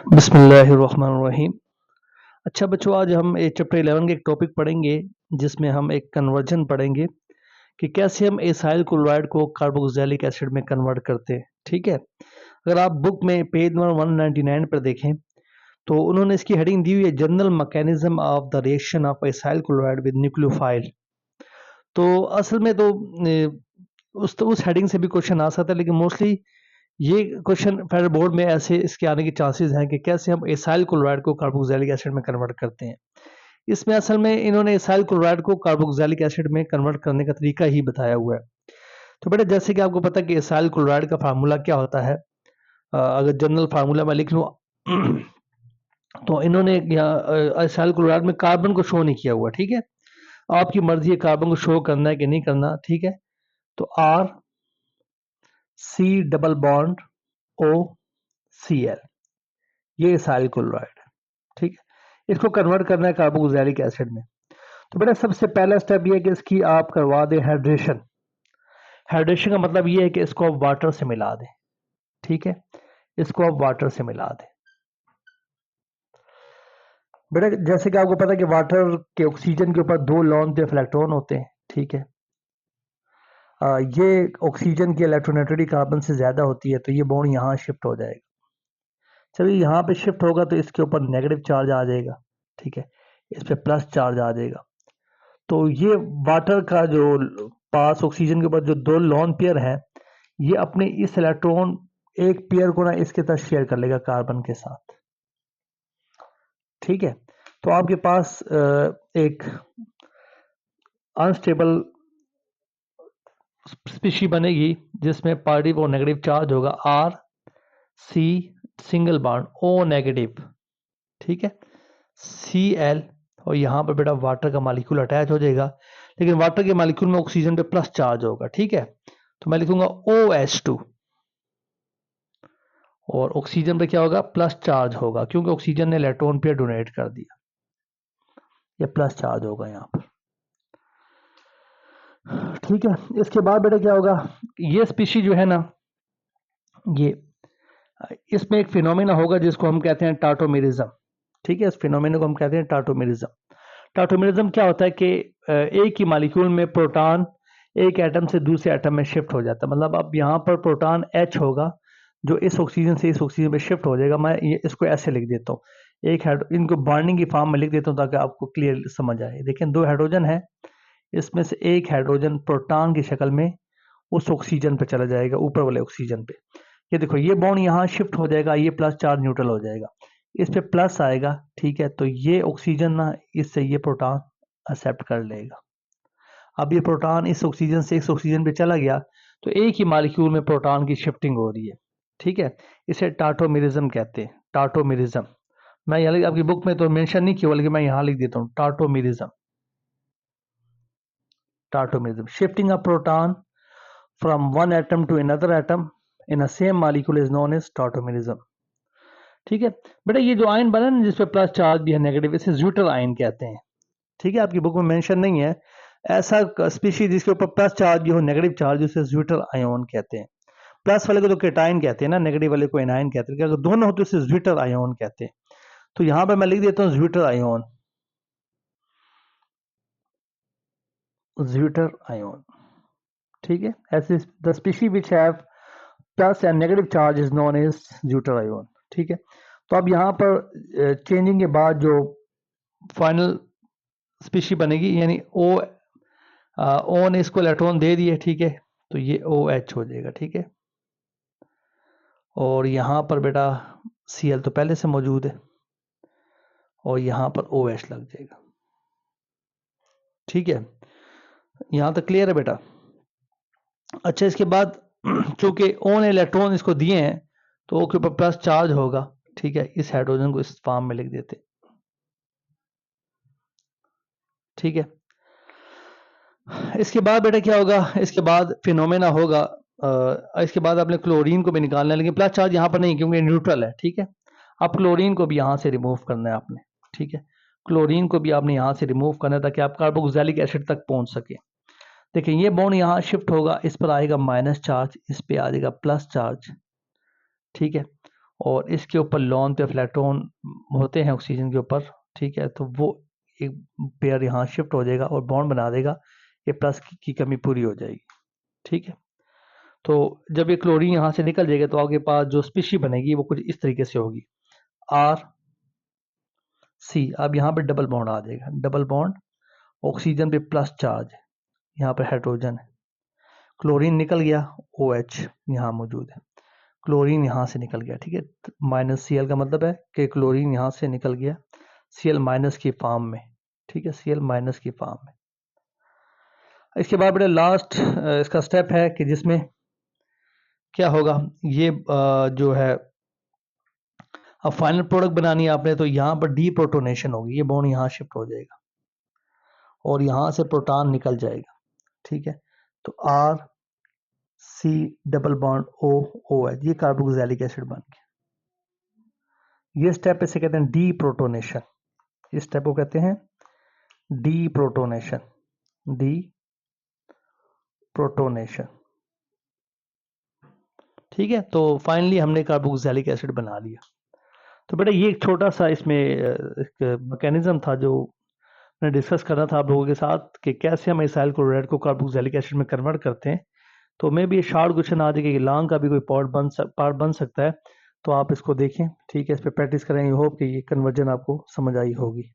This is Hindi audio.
बिस्मिल्लाहिर्रहमानिर्रहीम। अच्छा बच्चों, आज हम चैप्टर 11 के एक टॉपिक पढ़ेंगे जिसमें हम एक कन्वर्जन पढ़ेंगे कि कैसे हम एसाइल क्लोराइड को कार्बोक्सिलिक एसिड में कन्वर्ट करते हैं। ठीक है, अगर आप बुक में पेज नंबर 199 पर देखें तो उन्होंने इसकी हेडिंग दी हुई है general mechanism of the reaction of acyl chloride with nucleophile. तो असल में तो उस हेडिंग से भी क्वेश्चन आ सकता है, लेकिन मोस्टली ये क्वेश्चन फेडरल बोर्ड में ऐसे इसके आने के चांसेस हैं कि कैसे हम एसाइल क्लोराइड को कार्बोक्सिलिक एसिड में कन्वर्ट करते हैं। इसमें असल में इन्होंने एसाइल क्लोराइड को कार्बोक्सिलिक एसिड में कन्वर्ट करने का तरीका ही बताया हुआ है। तो बेटा, जैसे कि आपको पता है कि एसाइल क्लोराइड का फार्मूला क्या होता है, अगर जनरल फार्मूला मैं लिख लूँ तो इन्होंने एसाइल क्लोराइड में कार्बन को शो नहीं किया हुआ। ठीक है, आपकी मर्जी है कार्बन को शो करना है कि नहीं करना। ठीक है, तो R C double bond O C L, ये एसाइल क्लोराइड है। ठीक है, इसको कन्वर्ट करना है कार्बोक्सिलिक एसिड में। तो बेटा, सबसे पहला स्टेप ये है कि इसकी आप करवा दें हाइड्रेशन। हाइड्रेशन का मतलब ये है कि इसको आप वाटर से मिला दें। ठीक है, इसको आप वाटर से मिला दें। बेटा, जैसे कि आपको पता है कि वाटर के ऑक्सीजन के ऊपर 2 लॉन पेयर इलेक्ट्रॉन होते हैं। ठीक है, ये ऑक्सीजन की इलेक्ट्रोनेगेटिविटी कार्बन से ज्यादा होती है, तो ये बॉन्ड यहाँ शिफ्ट हो जाएगा। चलिए, यहाँ पे शिफ्ट होगा तो इसके ऊपर नेगेटिव चार्ज आ जाएगा। ठीक है, इस पे प्लस चार्ज आ जाएगा। तो ये वाटर का जो पास ऑक्सीजन के ऊपर जो 2 लॉन पेयर है, ये अपने इस इलेक्ट्रॉन एक पेयर को ना इसके साथ शेयर कर लेगा कार्बन के साथ। ठीक है, तो आपके पास एक अनस्टेबल स्पीशी बनेगी जिसमें पॉजिटिव और नेगेटिव चार्ज होगा। R C single bond O negative. ठीक है, सी एल, और यहाँ पर बेटा वाटर का मॉलिक्यूल अटैच हो जाएगा, लेकिन वाटर के मॉलिक्यूल में ऑक्सीजन पे प्लस चार्ज होगा। ठीक है, तो मैं लिखूंगा OH2, और ऑक्सीजन पे क्या होगा, प्लस चार्ज होगा, क्योंकि ऑक्सीजन ने इलेक्ट्रॉन पेयर डोनेट कर दिया, ये प्लस चार्ज होगा यहाँ पर। ठीक है, इसके बाद बेटा क्या होगा, ये स्पीशी जो है ना, ये इसमें एक फिनोमेना होगा जिसको हम कहते हैं टाटोमेरिज्म। ठीक है, इस फिनोमेना को हम कहते हैं टाटोमेरिज्म। टाटोमेरिज्म क्या होता है कि एक ही मॉलिक्यूल में प्रोटॉन एक एटम से दूसरे एटम में शिफ्ट हो जाता है। मतलब अब यहाँ पर प्रोटॉन H होगा जो इस ऑक्सीजन से इस ऑक्सीजन पे शिफ्ट हो जाएगा। मैं ये इसको ऐसे लिख देता हूँ, इनको बॉन्डिंग की फॉर्म में लिख देता हूँ ताकि आपको क्लियर समझ आए। देखें, 2 हाइड्रोजन है, इसमें से एक हाइड्रोजन प्रोटॉन की शक्ल में उस ऑक्सीजन पे चला जाएगा, ऊपर वाले ऑक्सीजन पे। ये देखो, ये बॉन्ड यहाँ शिफ्ट हो जाएगा, ये प्लस चार्ज न्यूट्रल हो जाएगा, इस पे प्लस आएगा। ठीक है, तो ये ऑक्सीजन ना इससे ये प्रोटॉन एक्सेप्ट कर लेगा। अब ये प्रोटॉन इस ऑक्सीजन से इस ऑक्सीजन पे चला गया, तो एक ही मॉलिक्यूल में प्रोटॉन की शिफ्टिंग हो रही है। ठीक है, इसे टाटोमेरिज्म कहते हैं, टाटोमेरिज्म। मैं यहाँ आपकी बुक में तो मेंशन नहीं किया, बल्कि मैं यहाँ लिख देता हूँ tautomerism. Tautomerism, shifting a proton from one atom to another atom in a same molecule is known as tautomerism. ठीक है बेटा, ये जो आयन बना ना जिसपे प्लस चार्ज भी है नेगेटिव, इसे ज्यूटर आयन कहते हैं। ठीक है, आपकी बुक में मेंशन नहीं है ऐसा स्पीशीज जिसके ऊपर प्लस चार्ज भी हो नेगेटिव चार्ज, उसे ज्यूटर आयन कहते हैं। प्लस वाले को तो केटाइन कहते हैं ना, नेगेटिव वाले को एनायन कहते हैं। अगर दोनों होते उसे ज्यूटर आयन कहते हैं। तो यहां पर मैं लिख देता हूँ ज्यूटर आयन, ज्यूटर आयन। ठीक है, ऐसे the species which have plus and negative charge is known as zwitter ion. ठीक है, तो अब यहाँ पर चेंजिंग के बाद जो फाइनल स्पीशी बनेगी, यानी ओ ने इसको इलेक्ट्रॉन दे दिए। ठीक है, तो ये OH हो जाएगा। ठीक है, और यहाँ पर बेटा Cl तो पहले से मौजूद है, और यहाँ पर OH लग जाएगा। ठीक है, यहाँ तक क्लियर है बेटा। अच्छा, इसके बाद चूंकि O ने इलेक्ट्रॉन इसको दिए हैं, तो O के ऊपर प्लस चार्ज होगा। ठीक है, इस हाइड्रोजन को इस फॉर्म में लिख देते। ठीक है, इसके बाद बेटा क्या होगा, इसके बाद फिनोमेना होगा। इसके बाद आपने क्लोरीन को भी निकालना है, लेकिन प्लस चार्ज यहाँ पर नहीं क्योंकि न्यूट्रल है। ठीक है, अब क्लोरीन को भी यहाँ से रिमूव करना है आपने। ठीक है, क्लोरीन को भी आपने यहाँ से रिमूव करना है ताकि आप कार्बोक्सिलिक एसिड तक पहुँच सके। देखिए, ये बॉन्ड यहाँ शिफ्ट होगा, इस पर आएगा माइनस चार्ज, इस पे आ जाएगा प्लस चार्ज। ठीक है, और इसके ऊपर लोन पे इलेक्ट्रॉन होते हैं ऑक्सीजन के ऊपर, ठीक है, तो वो एक पेयर यहाँ शिफ्ट हो जाएगा और बॉन्ड बना देगा, ये प्लस की कमी पूरी हो जाएगी, ठीक है। तो जब ये क्लोरीन यहाँ से निकल जाएगा तो आपके पास जो स्पीशी बनेगी वो कुछ इस तरीके से होगी, आर सी। अब यहाँ पे डबल बॉन्ड आ जाएगा, डबल बॉन्ड, ऑक्सीजन पे प्लस चार्ज, यहाँ पर हाइड्रोजन है, क्लोरीन निकल गया, ओ एच यहाँ मौजूद है, क्लोरीन यहाँ से निकल गया, ठीक है, माइनस सी एल का मतलब है कि क्लोरीन यहाँ से निकल गया सी एल माइनस की फॉर्म में, ठीक है, सी एल माइनस की फॉर्म में। इसके बाद बड़े लास्ट इसका स्टेप है कि जिसमें क्या होगा, ये जो है अब फाइनल प्रोडक्ट बनानी है आपने, तो यहाँ पर डी प्रोटोनेशन होगी, ये बॉन्ड यहाँ शिफ्ट हो जाएगा और यहाँ से प्रोटॉन निकल जाएगा, ठीक है, तो R C double bond O O है, ये कार्बोक्सिलिक एसिड बन गया। ये स्टेप इसे कहते हैं डी प्रोटोनेशन, इस स्टेप को कहते हैं डी प्रोटोनेशन, डी प्रोटोनेशन, ठीक है। तो फाइनली हमने कार्बोक्सिलिक एसिड बना लिया। तो बेटा ये एक छोटा सा इसमें एक मैकेनिज्म था जो मैंने डिस्कस करना था आप लोगों के साथ कि कैसे हम इसाइल क्लोराइड को कार्बोक्सिलिक एसिड में कन्वर्ट करते हैं। तो मे भी ये शॉर्ट क्वेश्चन आ जाएगा कि लॉन्ग का भी कोई पार्ट बन सकता है, तो आप इसको देखें, ठीक है, इस पर प्रैक्टिस करेंगे। होप कि ये कन्वर्जन आपको समझ आई होगी।